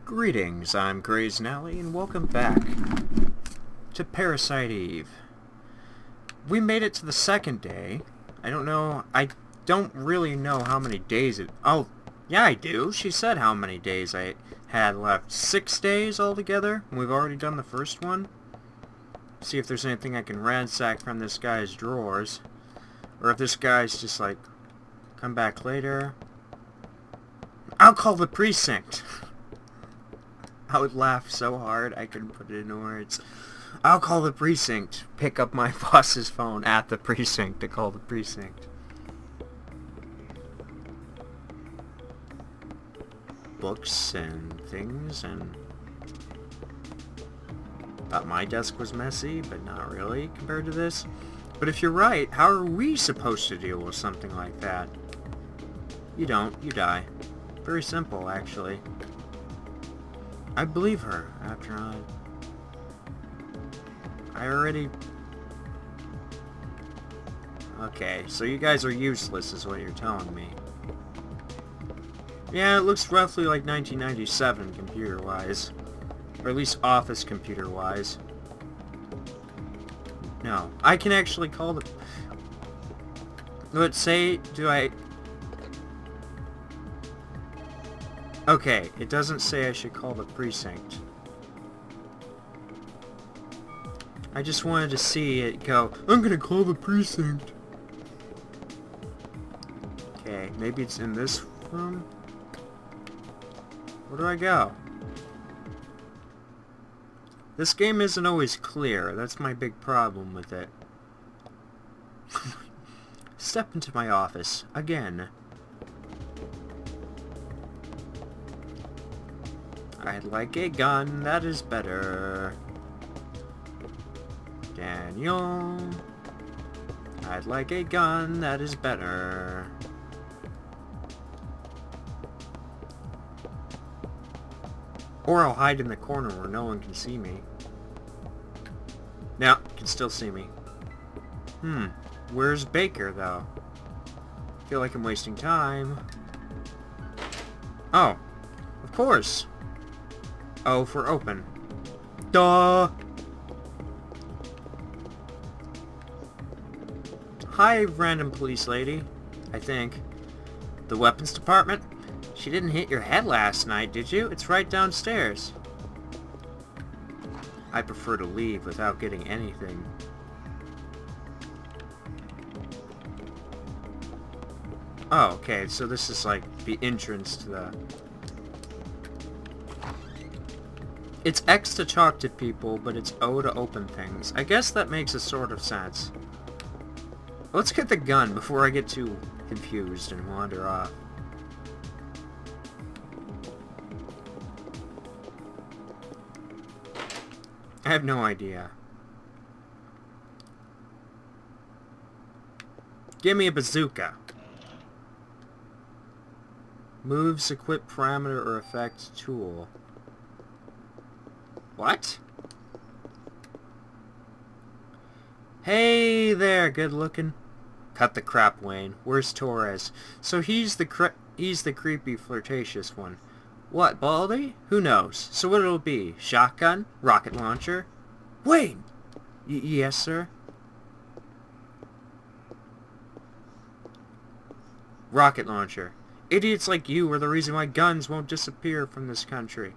Greetings, I'm Nally, and welcome back to Parasite Eve. We made it to the second day. I don't really know how many days it... Oh, yeah I do. She said how many days I had left. 6 days altogether. We've already done the first one. See if there's anything I can ransack from this guy's drawers. Or if this guy's just like, come back later. I'll call the precinct. I would laugh so hard I couldn't put it into words. I'll call the precinct. Pick up my boss's phone at the precinct to call the precinct. Books and things and... Thought my desk was messy, but not really compared to this. But if you're right, how are we supposed to deal with something like that? You don't. You die. Very simple, actually. I believe her, after I already... Okay, so you guys are useless is what you're telling me. Yeah, it looks roughly like 1997 computer-wise. Or at least office computer-wise. No, I can actually call the... Let's say, do I... Okay, it doesn't say I should call the precinct. I just wanted to see it go, I'm gonna call the precinct. Okay, maybe it's in this room? Where do I go? This game isn't always clear. That's my big problem with it. Step into my office. Again. I'd like a gun that is better. Daniel. I'd like a gun that is better. Or I'll hide in the corner where no one can see me. Now, can still see me. Where's Baker, though? Feel like I'm wasting time. Oh, of course. Oh, for open. Duh! Hi, random police lady. I think. The weapons department? She didn't hit your head last night, did you? It's right downstairs. I prefer to leave without getting anything. Oh, okay, so this is like the entrance to the... It's X to talk to people, but it's O to open things. I guess that makes a sort of sense. Let's get the gun before I get too confused and wander off. I have no idea. Give me a bazooka. Moves, equip, parameter, or effect tool. What? Hey there, good looking. Cut the crap, Wayne. Where's Torres? So he's the creepy, flirtatious one. What, Baldy? Who knows? So what it'll be? Shotgun? Rocket launcher? Wayne! Yes, sir? Rocket launcher. Idiots like you are the reason why guns won't disappear from this country.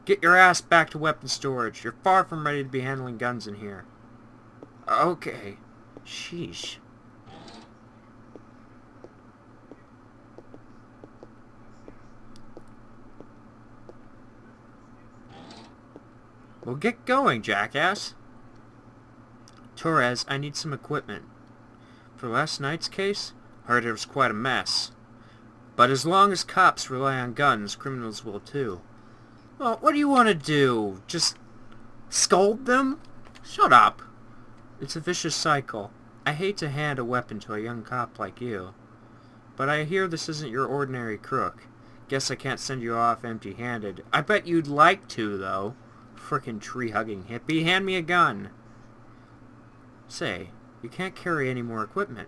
Get your ass back to weapon storage. You're far from ready to be handling guns in here. Okay. Sheesh. Well, get going, jackass. Torres, I need some equipment. For last night's case, heard it was quite a mess. But as long as cops rely on guns, criminals will too. Well, what do you want to do? Just scold them? Shut up. It's a vicious cycle. I hate to hand a weapon to a young cop like you. But I hear this isn't your ordinary crook. Guess I can't send you off empty-handed. I bet you'd like to, though. Frickin' tree-hugging hippie. Hand me a gun. Say, you can't carry any more equipment.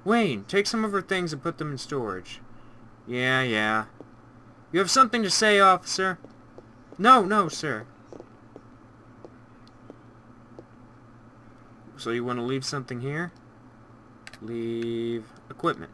Wayne, take some of her things and put them in storage. Yeah. You have something to say, officer? No, no, sir. So you want to leave something here? Leave equipment.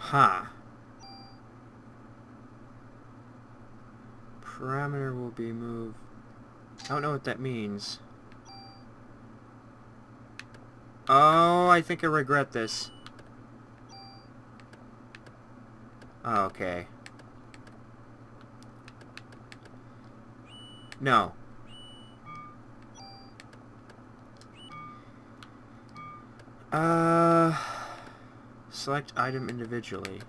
Huh. Parameter will be moved. I don't know what that means. Oh, I think I regret this. Oh, okay. No. Select item individually.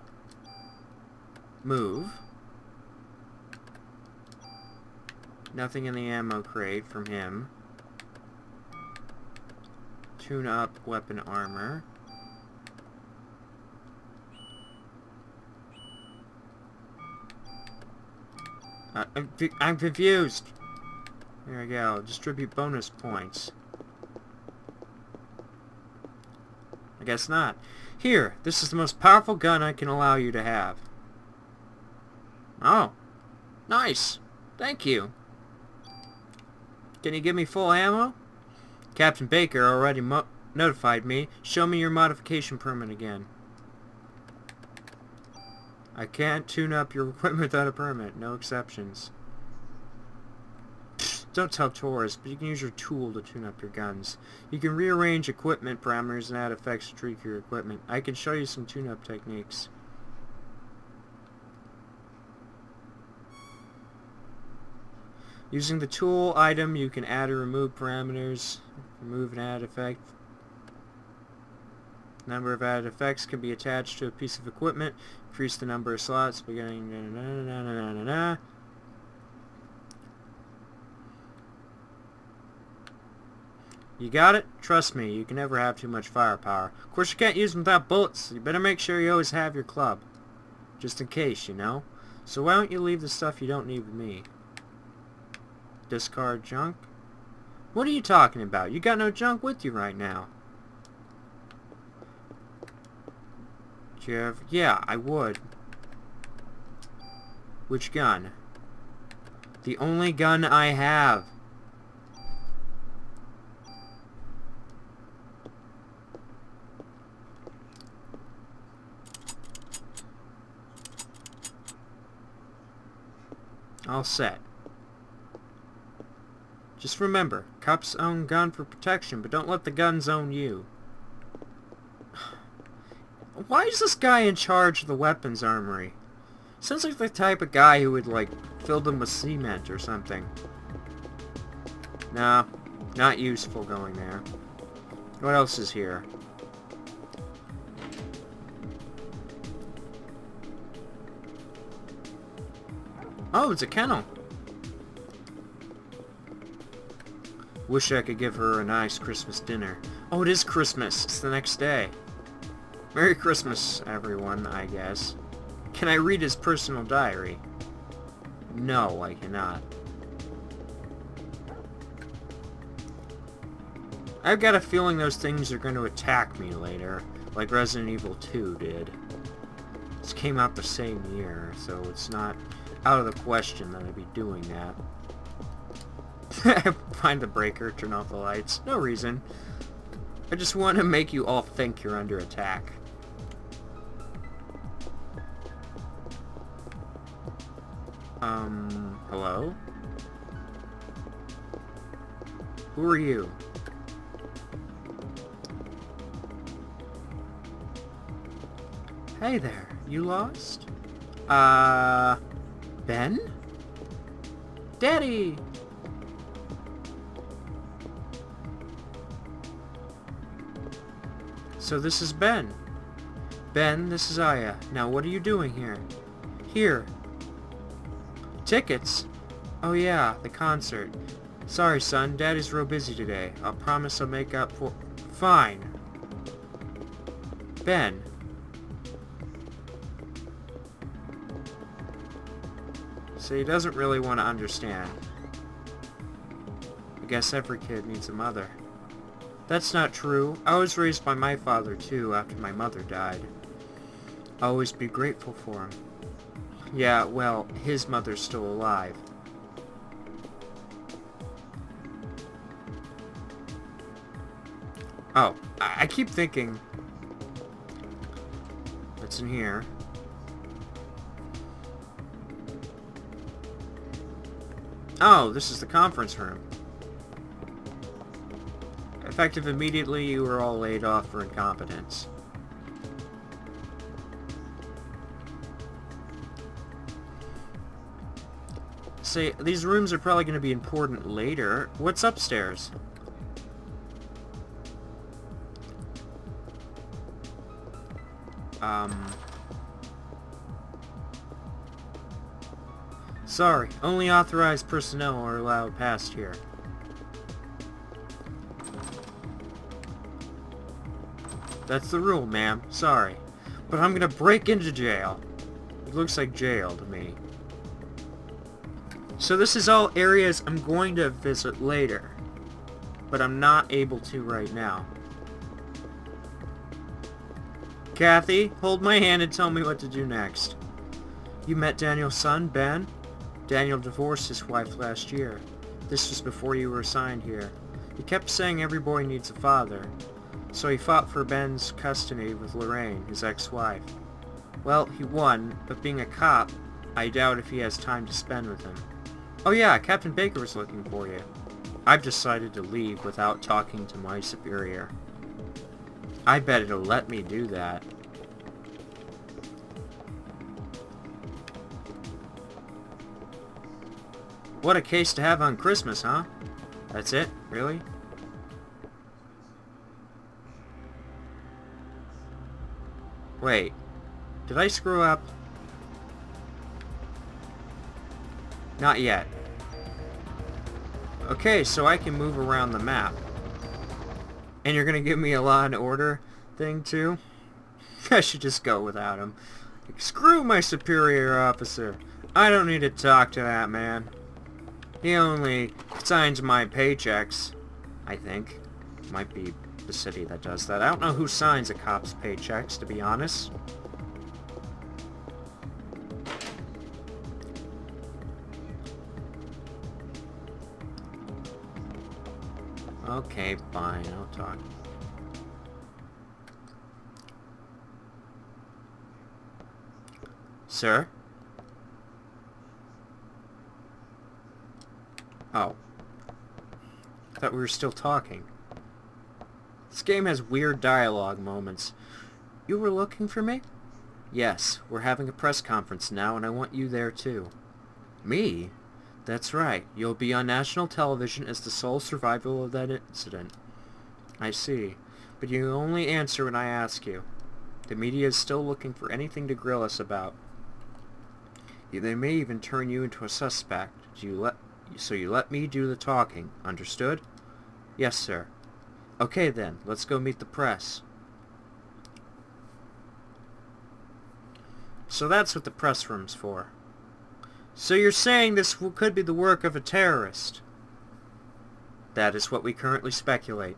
Move. Nothing in the ammo crate from him. Tune up weapon armor. I'm confused. There we go. Distribute bonus points. I guess not. Here, this is the most powerful gun I can allow you to have. Oh. Nice. Thank you. Can you give me full ammo? Captain Baker already notified me. Show me your modification permit again. I can't tune up your equipment without a permit. No exceptions. Don't tell tourists, but you can use your tool to tune up your guns. You can rearrange equipment parameters and add effects to tweak your equipment. I can show you some tune-up techniques. Using the tool item, you can add or remove parameters. Remove and add effect. Number of added effects can be attached to a piece of equipment. Increase the number of slots beginning. You got it? Trust me, you can never have too much firepower. Of course, you can't use them without bullets, so you better make sure you always have your club. Just in case, you know? So why don't you leave the stuff you don't need with me? Discard junk? What are you talking about? You got no junk with you right now. Do you have... Yeah, I would. Which gun? The only gun I have. All set. Just remember, cops own gun for protection, but don't let the guns own you. Why is this guy in charge of the weapons armory? Sounds like the type of guy who would, like, fill them with cement or something. Nah, not useful going there. What else is here? Oh, it's a kennel. Wish I could give her a nice Christmas dinner. Oh, it is Christmas. It's the next day. Merry Christmas, everyone, I guess. Can I read his personal diary? No, I cannot. I've got a feeling those things are going to attack me later, like Resident Evil 2 did. This came out the same year, so it's not out of the question that I'd be doing that. Find the breaker, turn off the lights. No reason. I just want to make you all think you're under attack. Hello? Who are you? Hey there, you lost? Ben? Daddy! So this is Ben. Ben, this is Aya. Now what are you doing here? Here. Tickets? Oh yeah, the concert. Sorry son, Daddy's real busy today. I'll promise I'll make up for... Fine. Ben. So he doesn't really want to understand. I guess every kid needs a mother. That's not true. I was raised by my father too after my mother died. I'll always be grateful for him. Yeah, well, his mother's still alive. Oh, I keep thinking... What's in here? Oh, this is the conference room. Effective immediately, you were all laid off for incompetence. Say, these rooms are probably going to be important later. What's upstairs? Sorry, only authorized personnel are allowed past here. That's the rule, ma'am. Sorry. But I'm gonna break into jail. It looks like jail to me. So this is all areas I'm going to visit later. But I'm not able to right now. Kathy, hold my hand and tell me what to do next. You met Daniel's son, Ben? Daniel divorced his wife last year. This was before you were assigned here. He kept saying every boy needs a father. So he fought for Ben's custody with Lorraine, his ex-wife. Well, he won, but being a cop, I doubt if he has time to spend with him. Oh yeah, Captain Baker was looking for you. I've decided to leave without talking to my superior. I bet it'll let me do that. What a case to have on Christmas, huh? That's it? Really? Wait. Did I screw up? Not yet. Okay, so I can move around the map. And you're gonna give me a Law and Order thing, too? I should just go without him. Screw my superior officer. I don't need to talk to that man. He only signs my paychecks, I think. Might be the city that does that. I don't know who signs a cop's paychecks, to be honest. Okay, fine, I'll talk. Sir? Oh. I thought we were still talking. This game has weird dialogue moments. You were looking for me? Yes, we're having a press conference now, and I want you there too. Me? That's right. You'll be on national television as the sole survivor of that incident. I see. But you only answer when I ask you. The media is still looking for anything to grill us about. They may even turn you into a suspect. So you let me do the talking. Understood? Yes, sir. Okay then, let's go meet the press. So that's what the press room's for. So you're saying this could be the work of a terrorist? That is what we currently speculate.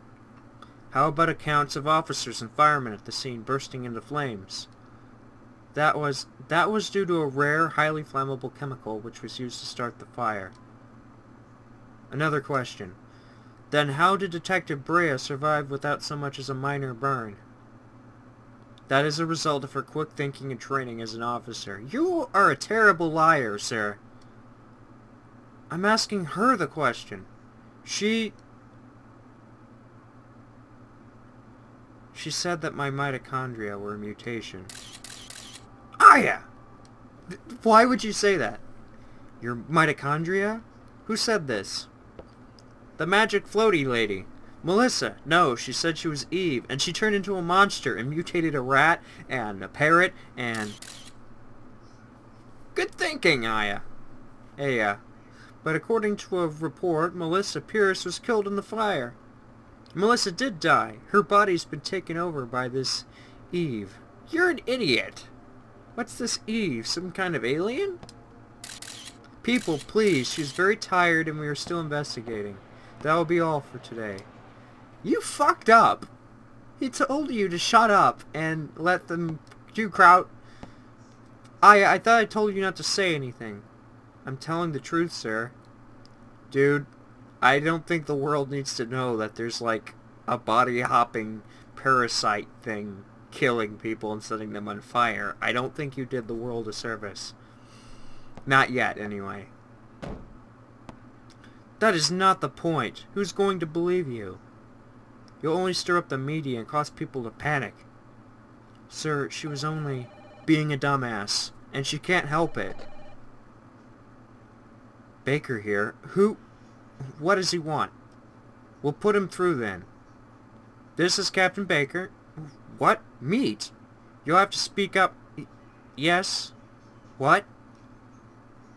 How about accounts of officers and firemen at the scene bursting into flames? That was due to a rare, highly flammable chemical which was used to start the fire. Another question. Then how did Detective Brea survive without so much as a minor burn? That is a result of her quick thinking and training as an officer. You are a terrible liar, sir. I'm asking her the question. She said that my mitochondria were a mutation. Aya! Why would you say that? Your mitochondria? Who said this? The magic floaty lady. Melissa. No, she said she was Eve, and she turned into a monster and mutated a rat and a parrot and... Good thinking, Aya. Aya. But according to a report, Melissa Pierce was killed in the fire. Melissa did die. Her body's been taken over by this Eve. You're an idiot! What's this Eve? Some kind of alien? People, please. She's very tired and we are still investigating. That will be all for today. You fucked up! He told you to shut up and let them do crowd... I thought I told you not to say anything. I'm telling the truth, sir. Dude, I don't think the world needs to know that there's like a body-hopping parasite thing killing people and setting them on fire. I don't think you did the world a service. Not yet, anyway. That is not the point. Who's going to believe you? You'll only stir up the media and cause people to panic. Sir, she was only being a dumbass, and she can't help it. Baker here. Who? What does he want? We'll put him through then. This is Captain Baker. What? Meat? You'll have to speak up. Yes? What?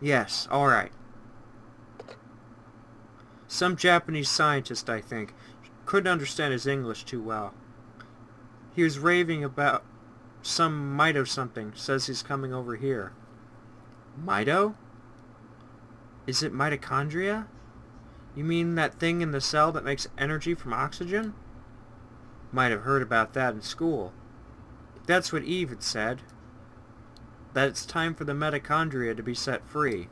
Yes, alright. Some Japanese scientist, I think. Couldn't understand his English too well. He was raving about some Mito something. Says he's coming over here. Mito? Is it mitochondria? You mean that thing in the cell that makes energy from oxygen? Might have heard about that in school. That's what Eve had said. That it's time for the mitochondria to be set free.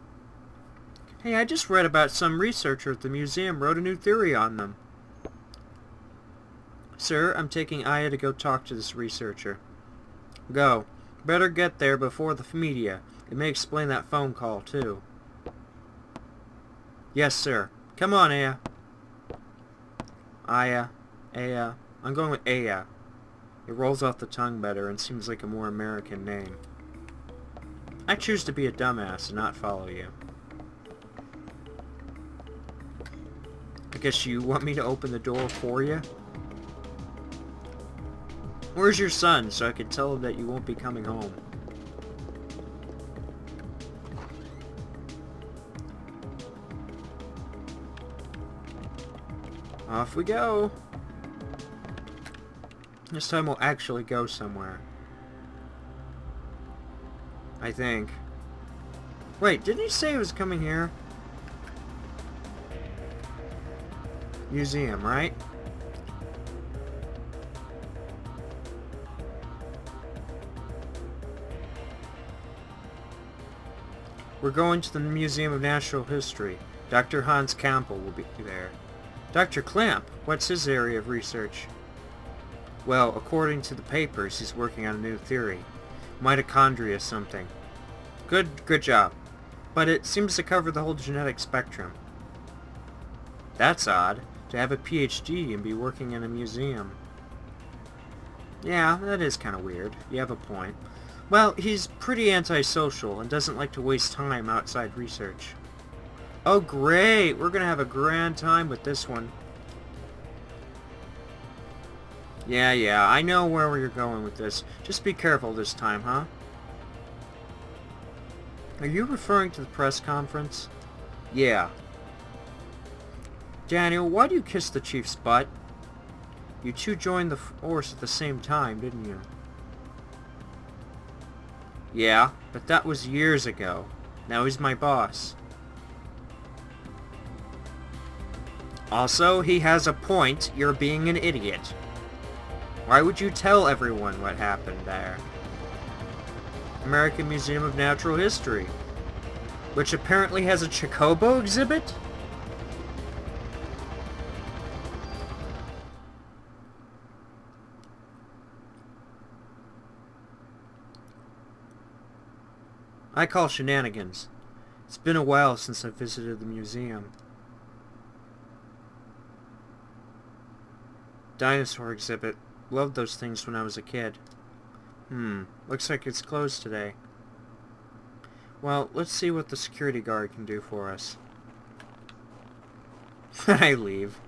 Hey, I just read about some researcher at the museum wrote a new theory on them. Sir, I'm taking Aya to go talk to this researcher. Go. Better get there before the media. It may explain that phone call, too. Yes, sir. Come on, Aya. Aya. Aya. I'm going with Aya. It rolls off the tongue better and seems like a more American name. I choose to be a dumbass and not follow you. I guess you want me to open the door for you? Where's your son, so I can tell him that you won't be coming home? Off we go. This time we'll actually go somewhere. I think. Wait, didn't he say he was coming here? Museum, right? We're going to the Museum of Natural History. Dr. Hans Campbell will be there. Dr. Clamp? What's his area of research? Well, according to the papers, he's working on a new theory. Mitochondria something. Good job. But it seems to cover the whole genetic spectrum. That's odd, to have a PhD and be working in a museum. Yeah, that is kind of weird. You have a point. Well, he's pretty antisocial and doesn't like to waste time outside research. Oh great, we're gonna have a grand time with this one. Yeah, I know where you're going with this. Just be careful this time, huh? Are you referring to the press conference? Yeah. Daniel, why do you kiss the chief's butt? You two joined the force at the same time, didn't you? Yeah, but that was years ago. Now he's my boss. Also, he has a point. You're being an idiot. Why would you tell everyone what happened there? American Museum of Natural History, which apparently has a Chocobo exhibit? I call shenanigans. It's been a while since I visited the museum. Dinosaur exhibit. Loved those things when I was a kid. Looks like it's closed today. Well, let's see what the security guard can do for us. I leave.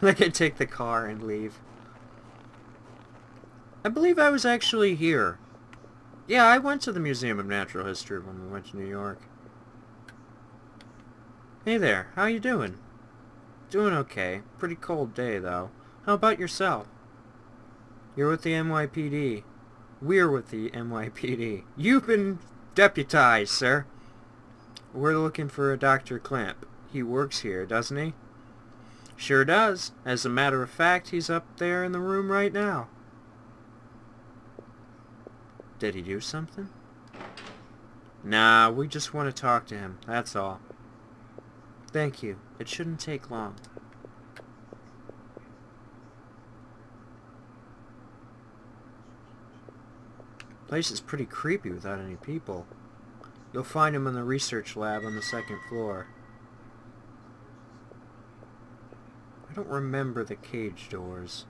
I can take the car and leave. I believe I was actually here. Yeah, I went to the Museum of Natural History when we went to New York. Hey there, how you doing? Doing okay. Pretty cold day, though. How about yourself? You're with the NYPD. We're with the NYPD. You've been deputized, sir. We're looking for a Dr. Clamp. He works here, doesn't he? Sure does. As a matter of fact, he's up there in the room right now. Did he do something? Nah, we just want to talk to him, that's all. Thank you. It shouldn't take long. Place is pretty creepy without any people. You'll find him in the research lab on the second floor. I don't remember the cage doors.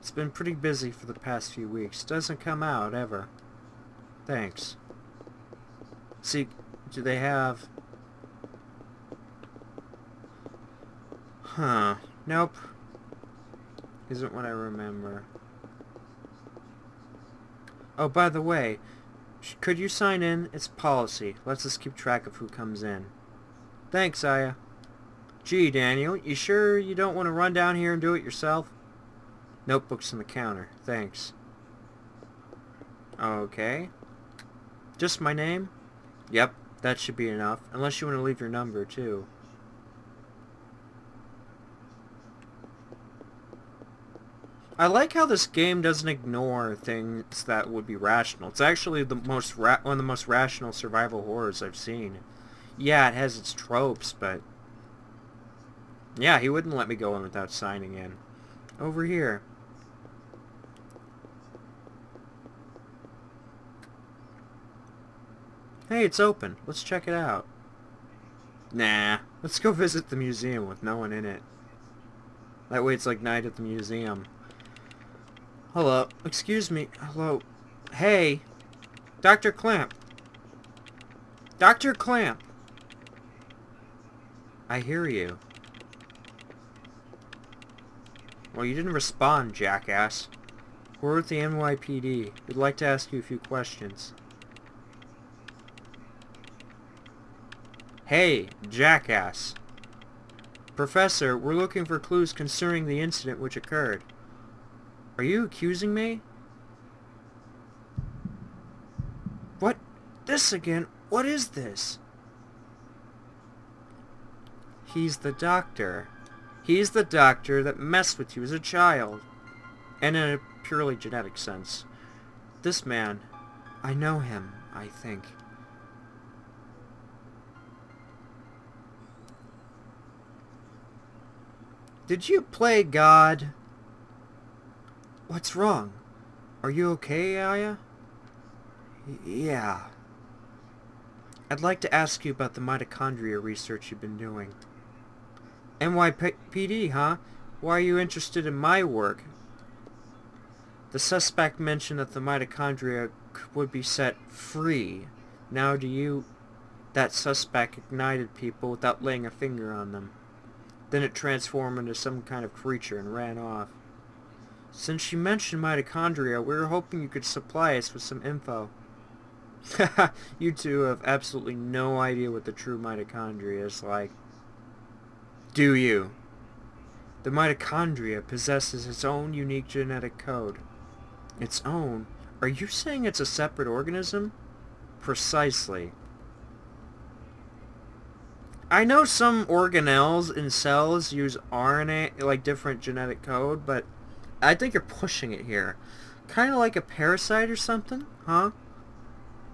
It's been pretty busy for the past few weeks. Doesn't come out, ever. Thanks. See, do they have... Huh. Nope. Isn't what I remember. Oh, by the way, could you sign in? It's policy. Lets us keep track of who comes in. Thanks, Aya. Gee, Daniel, you sure you don't want to run down here and do it yourself? Notebook's on the counter. Thanks. Okay. Just my name? Yep, that should be enough. Unless you want to leave your number, too. I like how this game doesn't ignore things that would be rational. It's actually the most one of the most rational survival horrors I've seen. Yeah, it has its tropes, but... yeah, he wouldn't let me go in without signing in. Over here. Hey, it's open. Let's check it out. Nah, let's go visit the museum with no one in it. That way it's like night at the museum. Hello. Excuse me. Hello. Hey. Dr. Clamp. Dr. Clamp. I hear you. Well, you didn't respond, jackass. We're with the NYPD. We'd like to ask you a few questions. Hey, jackass. Professor, we're looking for clues concerning the incident which occurred. Are you accusing me? What? This again? What is this? He's the doctor. He's the doctor that messed with you as a child. And in a purely genetic sense. This man, I know him, I think. Did you play God? What's wrong? Are you okay, Aya? Yeah. I'd like to ask you about the mitochondria research you've been doing. NYPD, huh? Why are you interested in my work? The suspect mentioned that the mitochondria would be set free. Now that suspect ignited people without laying a finger on them. Then it transformed into some kind of creature and ran off. Since you mentioned mitochondria, we were hoping you could supply us with some info. Haha, you two have absolutely no idea what the true mitochondria is like. Do you? The mitochondria possesses its own unique genetic code. Its own? Are you saying it's a separate organism? Precisely. I know some organelles in cells use RNA, like different genetic code, but I think you're pushing it here. Kind of like a parasite or something, huh?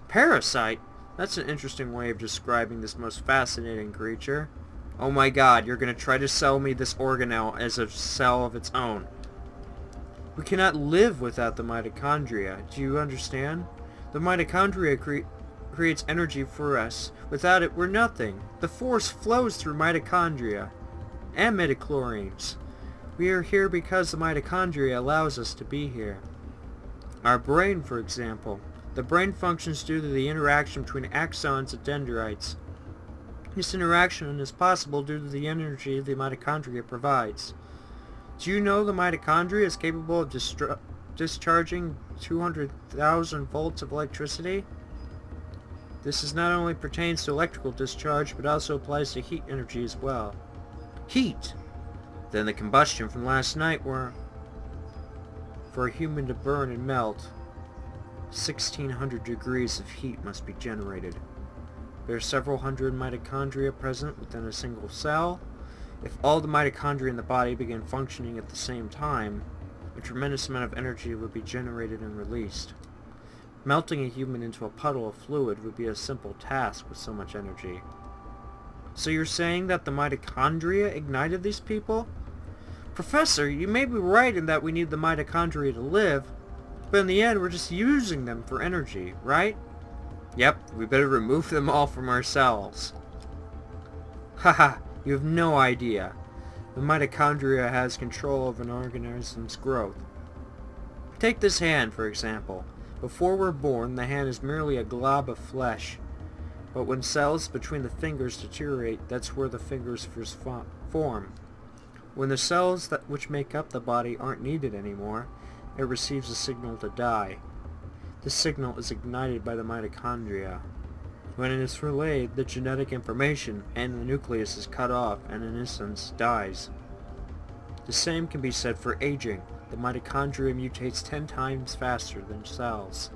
Parasite? That's an interesting way of describing this most fascinating creature. Oh my god, you're going to try to sell me this organelle as a cell of its own. We cannot live without the mitochondria. Do you understand? The mitochondria creates energy for us. Without it, we're nothing. The force flows through mitochondria and midichlorians. We are here because the mitochondria allows us to be here. Our brain, for example. The brain functions due to the interaction between axons and dendrites. This interaction is possible due to the energy the mitochondria provides. Do you know the mitochondria is capable of discharging 200,000 volts of electricity? This not only pertains to electrical discharge, but also applies to heat energy as well. Heat! Then the combustion from last night for For a human to burn and melt, 1600 degrees of heat must be generated. There are several hundred mitochondria present within a single cell. If all the mitochondria in the body begin functioning at the same time, a tremendous amount of energy would be generated and released. Melting a human into a puddle of fluid would be a simple task with so much energy. So you're saying that the mitochondria ignited these people? Professor, you may be right in that we need the mitochondria to live, but in the end we're just using them for energy, right? Yep, we better remove them all from our cells. Haha, you have no idea. The mitochondria has control of an organism's growth. Take this hand, for example. Before we're born, the hand is merely a glob of flesh. But when cells between the fingers deteriorate, that's where the fingers first form. When the cells which make up the body aren't needed anymore, it receives a signal to die. This signal is ignited by the mitochondria. When it is relayed, the genetic information and the nucleus is cut off and in essence dies. The same can be said for aging. The mitochondria mutates 10 times faster than cells.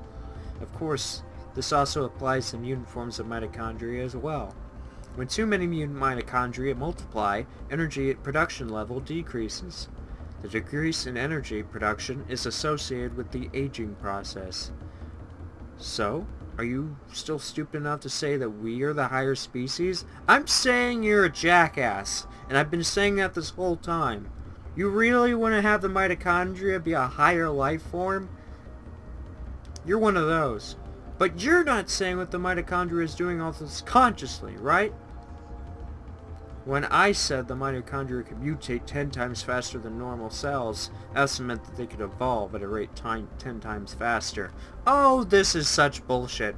Of course, this also applies to mutant forms of mitochondria as well. When too many mutant mitochondria multiply, energy production level decreases. The decrease in energy production is associated with the aging process. So, are you still stupid enough to say that we are the higher species? I'm saying you're a jackass, and I've been saying that this whole time. You really want to have the mitochondria be a higher life form? You're one of those. But you're not saying what the mitochondria is doing all this consciously, right? When I said the mitochondria could mutate 10 times faster than normal cells, I also meant that they could evolve at a rate 10 times faster. Oh, this is such bullshit.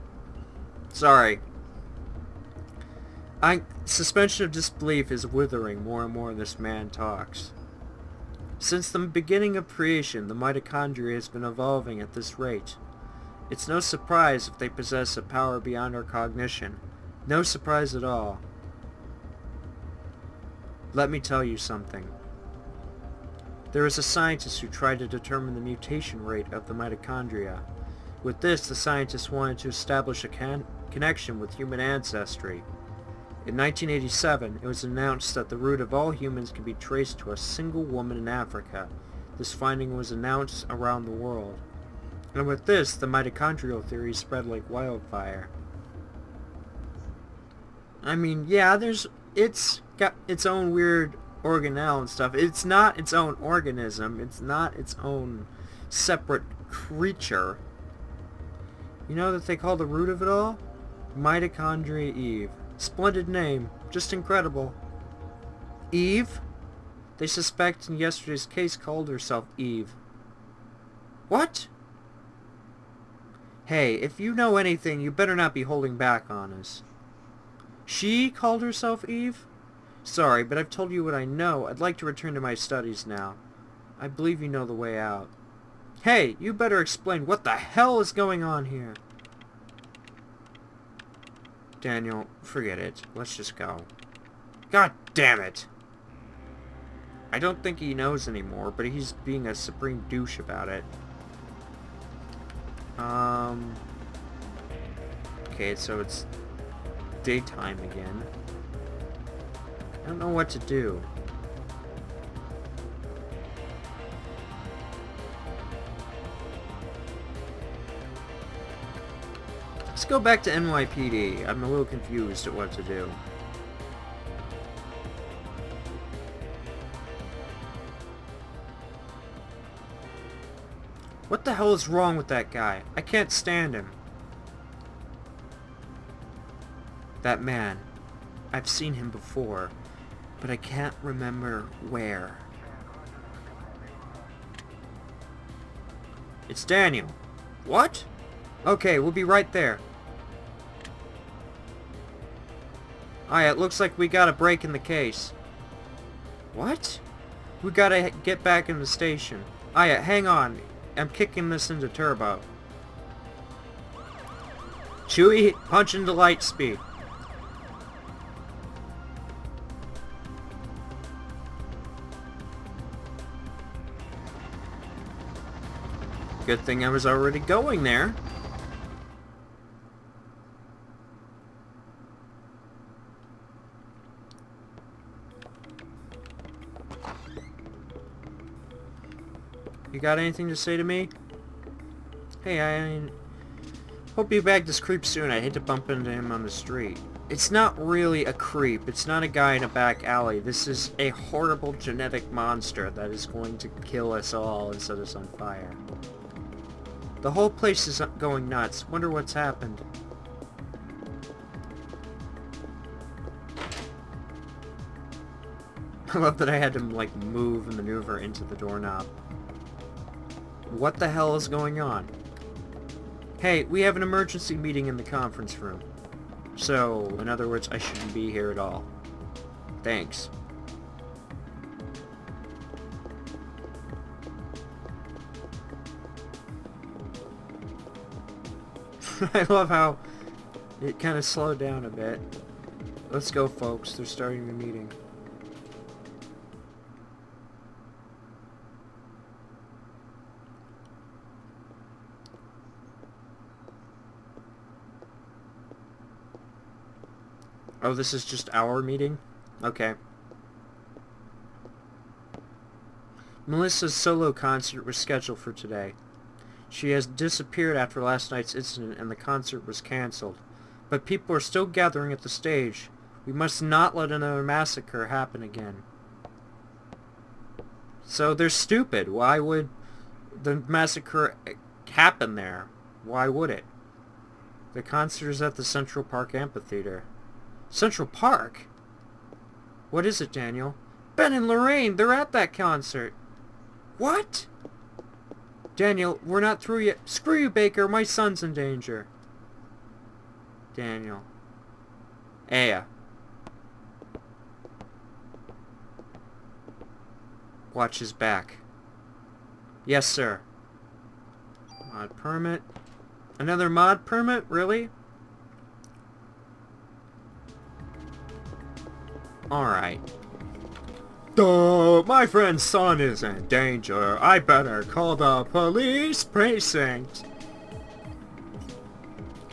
Sorry. Suspension of disbelief is withering more and more this man talks. Since the beginning of creation, the mitochondria has been evolving at this rate. It's no surprise if they possess a power beyond our cognition. No surprise at all. Let me tell you something. There is a scientist who tried to determine the mutation rate of the mitochondria. With this, the scientist wanted to establish a connection with human ancestry. In 1987, it was announced that the root of all humans can be traced to a single woman in Africa. This finding was announced around the world. And with this, the mitochondrial theory spread like wildfire. I mean, yeah, it's got its own weird organelle and stuff. It's not its own organism. It's not its own separate creature. You know that they call the root of it all? Mitochondria Eve. Splendid name. Just incredible. Eve? They suspect in yesterday's case called herself Eve. What? Hey, if you know anything, you better not be holding back on us. She called herself Eve? Sorry, but I've told you what I know. I'd like to return to my studies now. I believe you know the way out. Hey, you better explain what the hell is going on here. Daniel, forget it. Let's just go. God damn it! I don't think he knows anymore, but he's being a supreme douche about it. Okay, so it's daytime again. I don't know what to do. Let's go back to NYPD. I'm a little confused at what to do. What the hell is wrong with that guy? I can't stand him. That man. I've seen him before, but I can't remember where. It's Daniel. What? Okay, we'll be right there. Alright, it looks like we got a break in the case. What? We gotta get back in the station. Alright, hang on. I'm kicking this into turbo. Chewie, punch into light speed. Good thing I was already going there. You got anything to say to me? Hey, I hope you bag this creep soon. I hate to bump into him on the street. It's not really a creep. It's not a guy in a back alley. This is a horrible genetic monster that is going to kill us all and set us on fire. The whole place is going nuts. Wonder what's happened. I love that I had to, like, move and maneuver into the doorknob. What the hell is going on? Hey, we have an emergency meeting in the conference room. So, in other words, I shouldn't be here at all. Thanks. I love how it kind of slowed down a bit. Let's go, folks. They're starting the meeting. Oh, this is just our meeting? Okay. Melissa's solo concert was scheduled for today. She has disappeared after last night's incident and the concert was cancelled. But people are still gathering at the stage. We must not let another massacre happen again. So they're stupid. Why would the massacre happen there? Why would it? The concert is at the Central Park Amphitheater. Central Park? What is it, Daniel? Ben and Lorraine, they're at that concert. What? Daniel, we're not through yet. Screw you, Baker. My son's in danger. Daniel. Aya. Watch his back. Yes, sir. Mod permit. Another mod permit? Really? Alright. My friend's son is in danger. I better call the police precinct.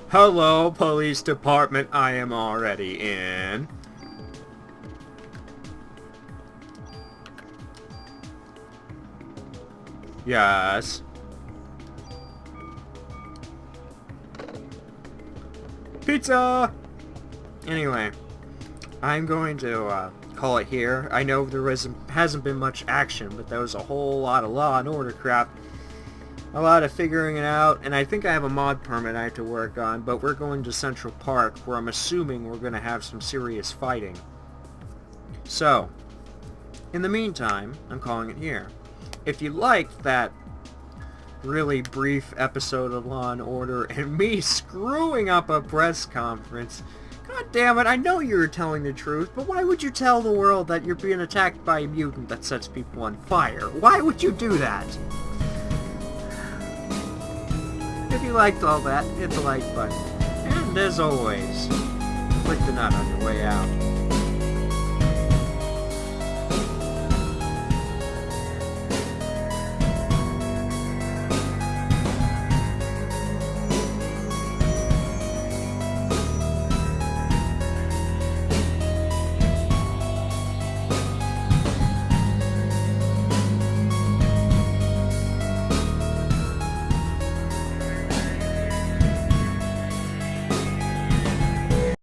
Hello, police department. I am already in. Yes. Pizza! Anyway, I'm going to call it here. I know there hasn't been much action, but there was a whole lot of Law and Order crap. A lot of figuring it out, and I think I have a mod permit I have to work on, but we're going to Central Park, where I'm assuming we're going to have some serious fighting. So, in the meantime, I'm calling it here. If you liked that really brief episode of Law and Order and me screwing up a press conference, god damn it, I know you're telling the truth, but why would you tell the world that you're being attacked by a mutant that sets people on fire? Why would you do that? If you liked all that, hit the like button. And as always, click the nut on your way out.